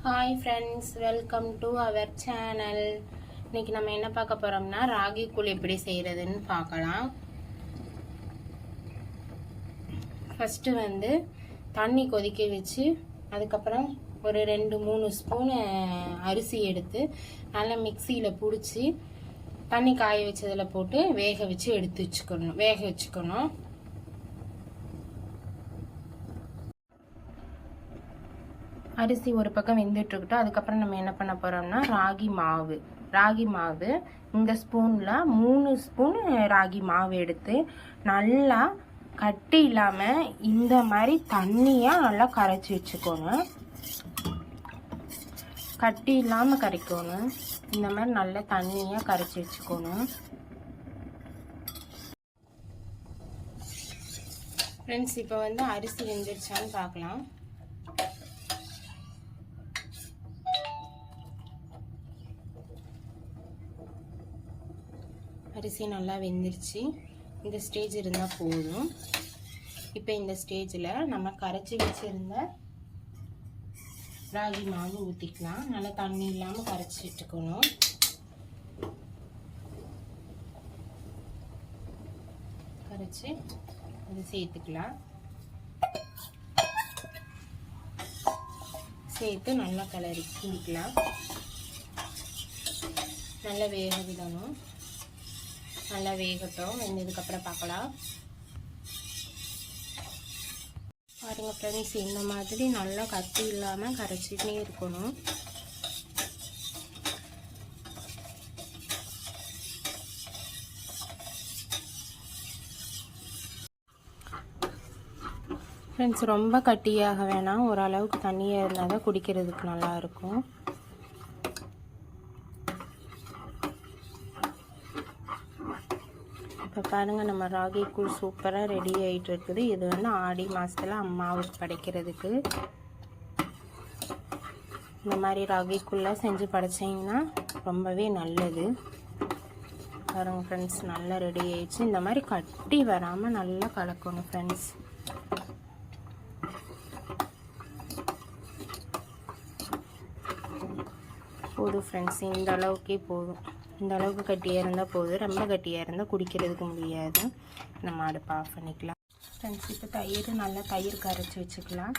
Hi friends, welcome to our channel. இன்னைக்கு நம்ம என்ன பார்க்க போறோம்னா ராகி கூழ் எப்படி செய்யறதுன்னு பார்க்கலாம். ஃபர்ஸ்ட் தண்ணி கொதிக்க வச்சு அதுக்கப்புறம் ஒரு 2-3 ஸ்பூன் அரிசி எடுத்து நல்லா மிக்சியில் பிடிச்சி தண்ணி காய வச்சதில் போட்டு வேக வச்சுக்கணும். அரிசி ஒரு பக்கம் வெந்துட்டு இருக்கட்டும். அதுக்கப்புறம் நம்ம என்ன பண்ண போறோம்னா ராகி மாவு இந்த ஸ்பூன்ல 3 ஸ்பூன் ராகி மாவு எடுத்து நல்லா கட்டி இல்லாம இந்த மாதிரி தண்ணியா நல்லா கரைச்சி வச்சுக்கோணும். கட்டி இல்லாம கரைக்கணும். இந்த மாதிரி நல்லா தண்ணியா கரைச்சி வச்சுக்கணும். ஃப்ரெண்ட்ஸ், இப்போ அரிசி வெந்துருச்சான்னு பார்க்கலாம். அரிசி நல்லா வெந்துருச்சு. இந்த ஸ்டேஜ் இருந்தால் போதும். இப்போ இந்த ஸ்டேஜில் நம்ம கரைச்சி வச்சுருந்த ராகி மாவு ஊற்றிக்கலாம். நல்லா தண்ணி இல்லாமல் கரைச்சி விட்டுக்கணும். கரைச்சி அதை சேர்த்துக்கலாம். சேர்த்து நல்லா கிண்டிக்கலாம். நல்லா வேக விடணும். நல்லா வேகட்டும். வெந்ததுக்கப்புறம் பார்க்கலாம். பாருங்க ஃப்ரெண்ட்ஸ், இந்த மாதிரி நல்லா கட்டி இல்லாமல் கரைச்சிட்டே இருக்கணும். ஃப்ரெண்ட்ஸ், ரொம்ப கட்டியாக வேணாம், ஓரளவுக்கு தண்ணியாக இருந்தால் தான் குடிக்கிறதுக்கு நல்லா இருக்கும். இப்போ பாருங்கள், நம்ம ராகி கூழ் சூப்பராக ரெடி ஆகிட்டு இருக்குது. இது ஆடி மாதத்தில் அம்மாவுக்கு படைக்கிறதுக்கு இந்த மாதிரி ராகி கூழ்லாம் செஞ்சு படைச்சிங்கன்னா ரொம்பவே நல்லது. பாருங்கள் ஃப்ரெண்ட்ஸ், நல்லா ரெடி ஆயிடுச்சு. இந்த மாதிரி கட்டி வராமல் நல்லா கலக்கணும் ஃப்ரெண்ட்ஸ். போதும் ஃப்ரெண்ட்ஸ், இந்த அளவுக்கே போதும். இந்த அளவுக்கு கட்டியாக இருந்தால் போதும். ரொம்ப கட்டியாக இருந்தால் குடிக்கிறதுக்கு முடியாது. நம்ம அடுப்பை ஆஃப் பண்ணிக்கலாம். ஃப்ரெண்ட்ஸ், இப்போ தயிர் கரைச்சி வச்சுக்கலாம்.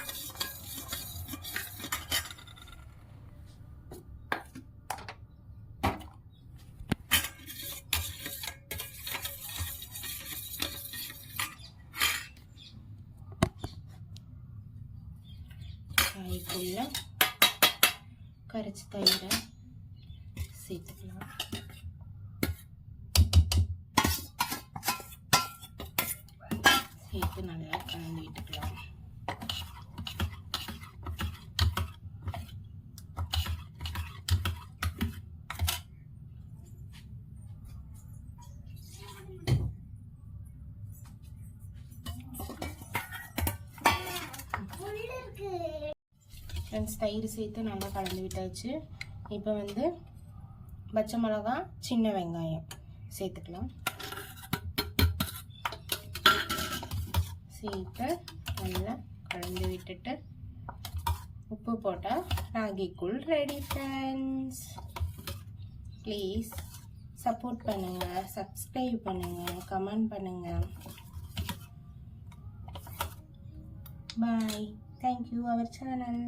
தயிர்க்குள்ள கரைச்சி தயிரை சேர்த்துக்கலாம். சேர்த்து நல்லா கலந்து விட்டுக்கலாம். ஃப்ரெண்ட்ஸ், தயிர் சேர்த்து நல்லா கலந்து விட்டாச்சு. இப்போ பச்சை மிளகா, சின்ன வெங்காயம் சேர்த்துக்கலாம். சேர்த்து நல்லா கலந்து விட்டுட்டு உப்பு போட்டால் ராகி கூழ் ரெடி ஃப்ரெண்ட்ஸ். ப்ளீஸ் சப்போர்ட் பண்ணுங்கள், சப்ஸ்கிரைப் பண்ணுங்கள், கமெண்ட் பண்ணுங்கள். பாய். Thank you our channel.